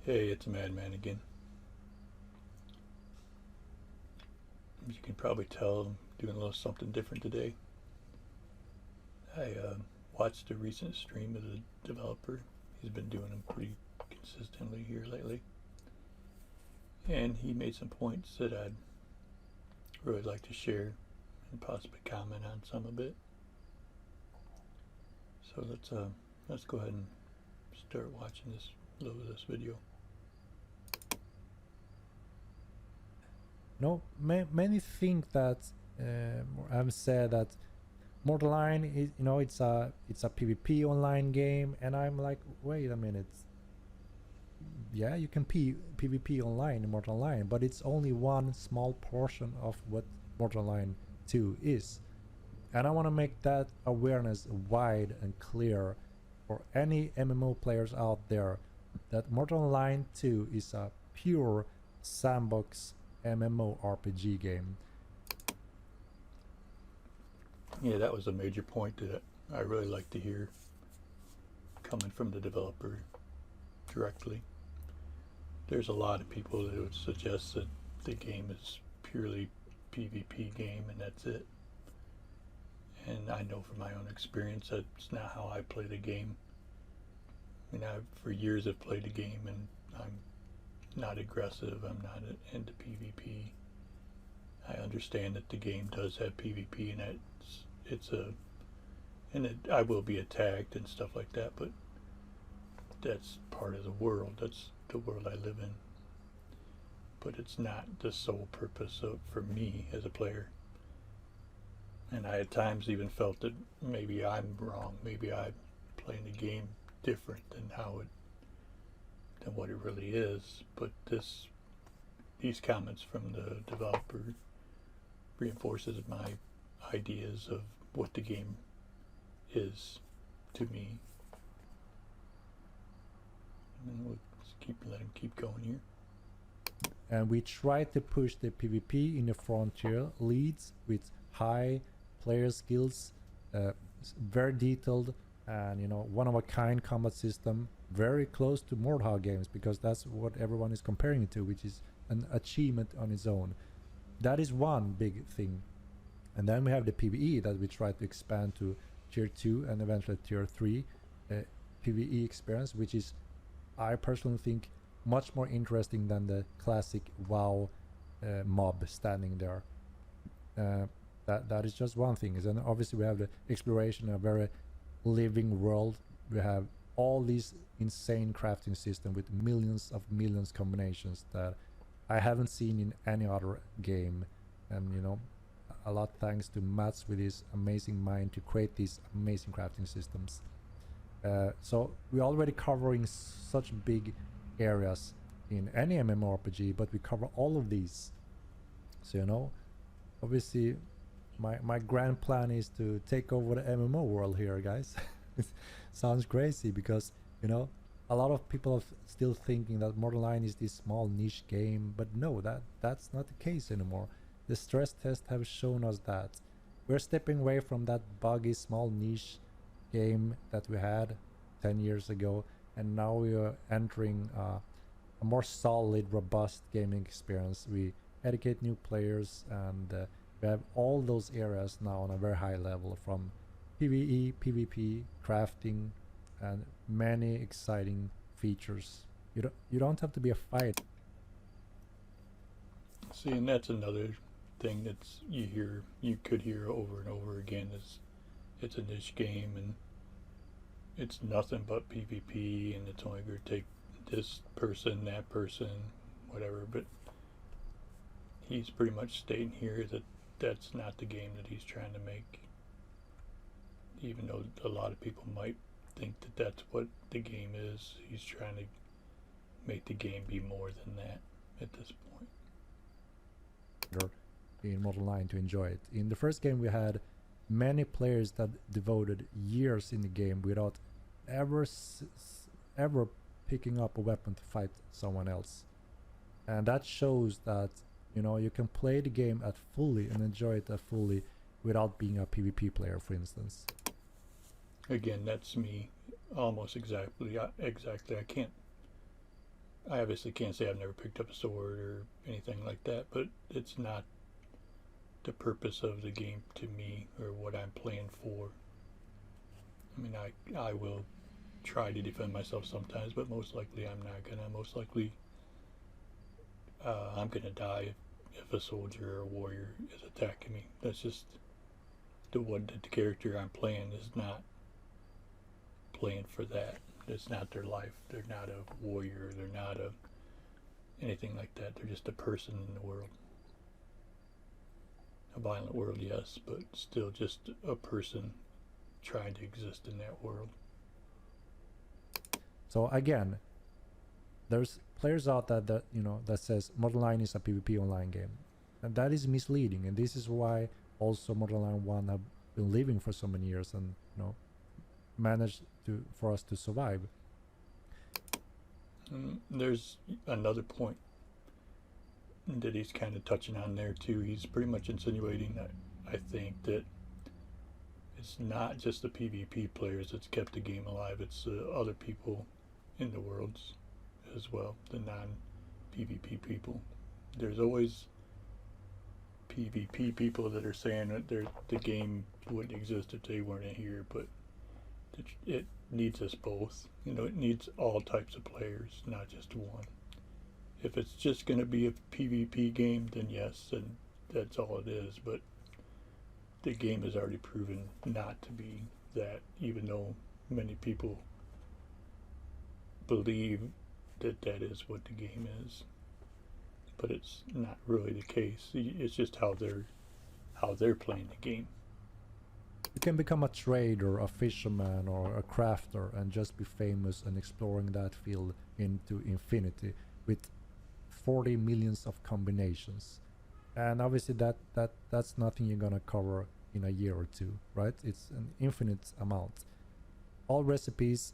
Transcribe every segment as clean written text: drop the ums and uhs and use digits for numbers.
Hey, it's Madman again. As you can probably tell, I'm doing a little something different today. I watched a recent stream of the developer. He's been doing them pretty consistently here lately. And he made some points that I'd really like to share and possibly comment on some of it. So let's go ahead and start watching this little of this video. No, many think that I've said that Mortal Line is, it's a PvP online game, and I'm like, wait a minute. Yeah, you can PvP online in Mortal Line, but it's only one small portion of what Mortal Line 2 is. And I want to make that awareness wide and clear for any MMO players out there that Mortal Line 2 is a pure sandbox MMORPG game. Yeah, that was a major point that I really like to hear coming from the developer directly. There's a lot of people that would suggest that the game is purely PvP game and that's it. And I know from my own experience that's not how I play the game. I mean, for years I've played the game and I'm not aggressive. I'm not into PvP. I understand that the game does have PvP and I will be attacked and stuff like that, but that's part of the world. That's the world I live in. But it's not the sole purpose for me as a player. And I at times even felt that maybe I'm wrong. Maybe I'm playing the game different than what it really is. But these comments from the developer reinforces my ideas of what the game is to me. And we'll let him keep going here. And we try to push the PvP in the frontier leads with high player skills, very detailed, and one-of-a-kind combat system, very close to Mordhau games, because that's what everyone is comparing it to, which is an achievement on its own. That is one big thing. And then we have the PvE that we try to expand to tier 2 and eventually tier 3 PvE experience, which is, I personally think, much more interesting than the classic WoW mob standing there. That is just one thing. And obviously we have the exploration, a very living world. We have all these insane crafting system with millions combinations that I haven't seen in any other game. And a lot thanks to Mats with his amazing mind to create these amazing crafting systems. So we're already covering such big areas in any MMORPG, but we cover all of these. So obviously my grand plan is to take over the MMO world here, guys. Sounds crazy because a lot of people are still thinking that Mortal Line is this small niche game, but no, that's not the case anymore. The stress tests have shown us that we're stepping away from that buggy small niche game that we had 10 years ago, and now we are entering a more solid, robust gaming experience. We educate new players, and we have all those areas now on a very high level, from PvE, PvP, crafting, and many exciting features. You don't have to be a fighter. See, and that's another thing that's you could hear over and over again is it's a niche game and it's nothing but PvP and it's only going to take this person, that person, whatever. But he's pretty much stating here that that's not the game that he's trying to make, even though a lot of people might think that that's what the game is. He's trying to make the game be more than that at this point. In Mortal Line to enjoy it. In the first game we had many players that devoted years in the game without ever picking up a weapon to fight someone else, and that shows that you can play the game at fully and enjoy it at fully without being a PvP player, for instance. Again, that's me almost exactly. I I obviously can't say I've never picked up a sword or anything like that, but it's not the purpose of the game to me or what I'm playing for. I mean, I will try to defend myself sometimes, but most likely I'm not gonna. Most likely I'm gonna die if a soldier or a warrior is attacking me. That's just the character I'm playing is not playing for that. It's not their life. They're not a warrior. They're not anything like that. They're just a person in the world. A violent world, yes, but still just a person trying to exist in that world. So again, there's players out there that that says Modern Line is a PvP online game, and that is misleading. And this is why also Modern Line 1 have been living for so many years and managed for us to survive. There's another point that he's kind of touching on there too. He's pretty much insinuating that I think that it's not just the PvP players that's kept the game alive. It's other people in the worlds as well, the non-PvP people. There's always PvP people that are saying that the game wouldn't exist if they weren't in here, but it needs us both. It needs all types of players, not just one. If it's just going to be a PvP game, then yes, and that's all it is. But the game has already proven not to be that, even though many people believe that that is what the game is. But it's not really the case. It's just how they're playing the game. You can become a trader, a fisherman, or a crafter and just be famous and exploring that field into infinity with 40 millions of combinations. And obviously that's nothing you're gonna cover in a year or two, right? It's an infinite amount. All recipes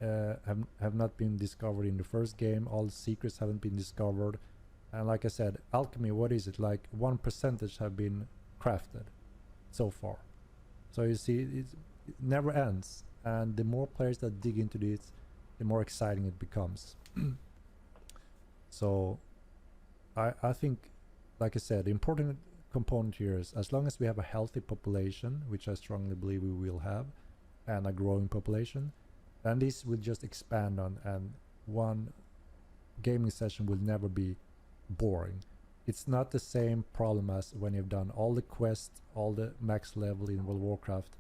have not been discovered in the first game. All secrets haven't been discovered. And like I said, alchemy, what is it? Like 1% have been crafted so far. So you see, it never ends. And the more players that dig into this, the more exciting it becomes. So I think, like I said, the important component here is as long as we have a healthy population, which I strongly believe we will have, and a growing population, then this will just expand on, and one gaming session will never be boring. It's not the same problem as when you've done all the quests, all the max level in World of Warcraft.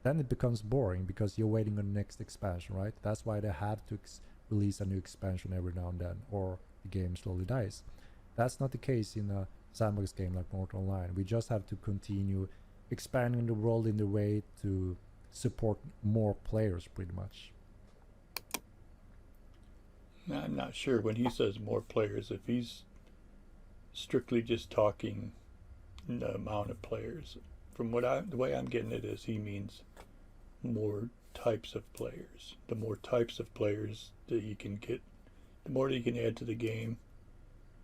Then it becomes boring because you're waiting on the next expansion, right? That's why they have to release a new expansion every now and then, or the game slowly dies. That's not the case in a sandbox game like Mortal Online. We just have to continue expanding the world in the way to support more players, pretty much. I'm not sure when he says more players, if he's strictly just talking the amount of players. From the way I'm getting it is he means more types of players. The more types of players that he can get, the more that he can add to the game,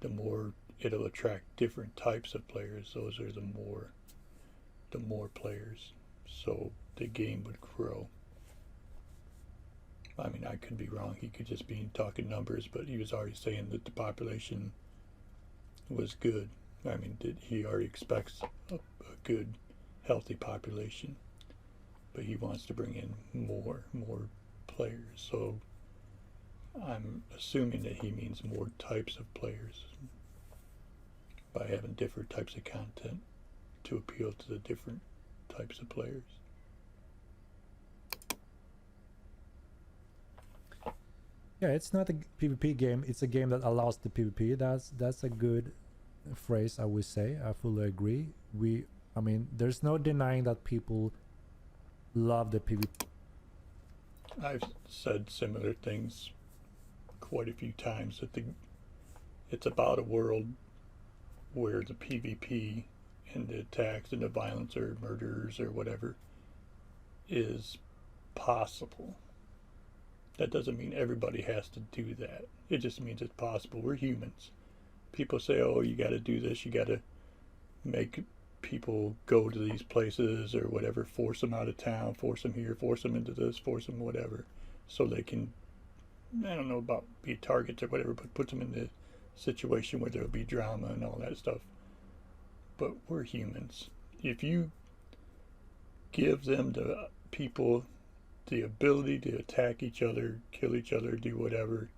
the more it'll attract different types of players. Those are the more players. So the game would grow. I mean, I could be wrong. He could just be talking numbers, but he was already saying that the population was good. I mean, he already expects a good, healthy population, but he wants to bring in more players. So I'm assuming that he means more types of players by having different types of content to appeal to the different types of players. Yeah, it's not a PvP game. It's a game that allows the PvP. That's a good phrase, I would say. I fully agree. I mean, there's no denying that people love the PvP. I've said similar things quite a few times that it's about a world where the PvP and the attacks and the violence or murders or whatever is possible. That doesn't mean everybody has to do that. It just means it's possible. We're humans. People say, oh, you got to do this. You got to make people go to these places or whatever, force them out of town, force them here, force them into this, force them whatever, so they can I don't know about be targets or whatever, but puts them in the situation where there'll be drama and all that stuff. But we're humans. If you give them the people the ability to attack each other, kill each other, do whatever,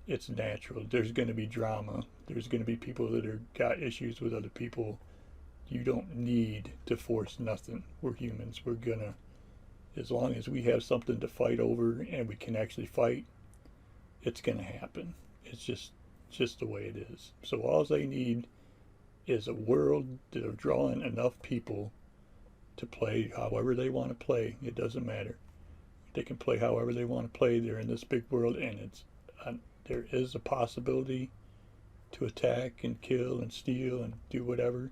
it's natural. There's going to be drama. There's going to be people that are got issues with other people. You don't need to force nothing. We're humans. We're gonna, as long as we have something to fight over and we can actually fight, it's gonna happen. It's just the way it is. So all they need is a world that are drawing enough people to play however they want to play. It doesn't matter. They can play however they want to play. They're in this big world, and there is a possibility to attack and kill and steal and do whatever.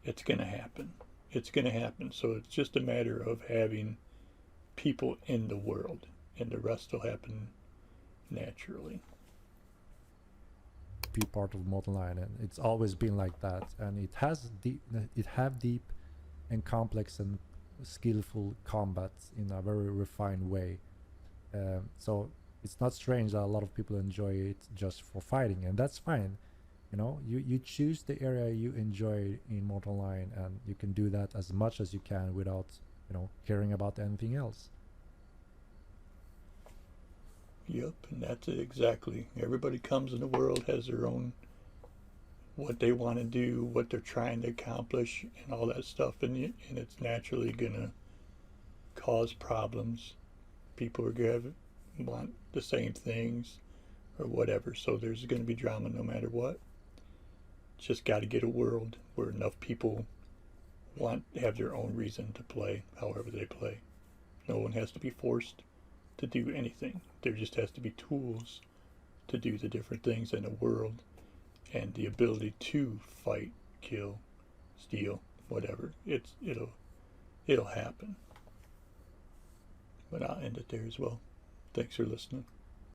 It's going to happen. It's going to happen. So it's just a matter of having people in the world, and the rest will happen naturally. Be part of Modern Line, and it's always been like that, and it has deep, and complex and skillful combat in a very refined way. So it's not strange that a lot of people enjoy it just for fighting, and that's fine. You know, you choose the area you enjoy in Mortal Line, and you can do that as much as you can without, caring about anything else. Yep, and that's it exactly. Everybody comes in the world, has their own, what they want to do, what they're trying to accomplish, and all that stuff, and it's naturally gonna cause problems. People are gonna want the same things or whatever, so there's gonna be drama no matter what. Just got to get a world where enough people have their own reason to play however they play. No one has to be forced to do anything. There just has to be tools to do the different things in the world, and the ability to fight, kill, steal, whatever. It'll happen. But I'll end it there as well. Thanks for listening.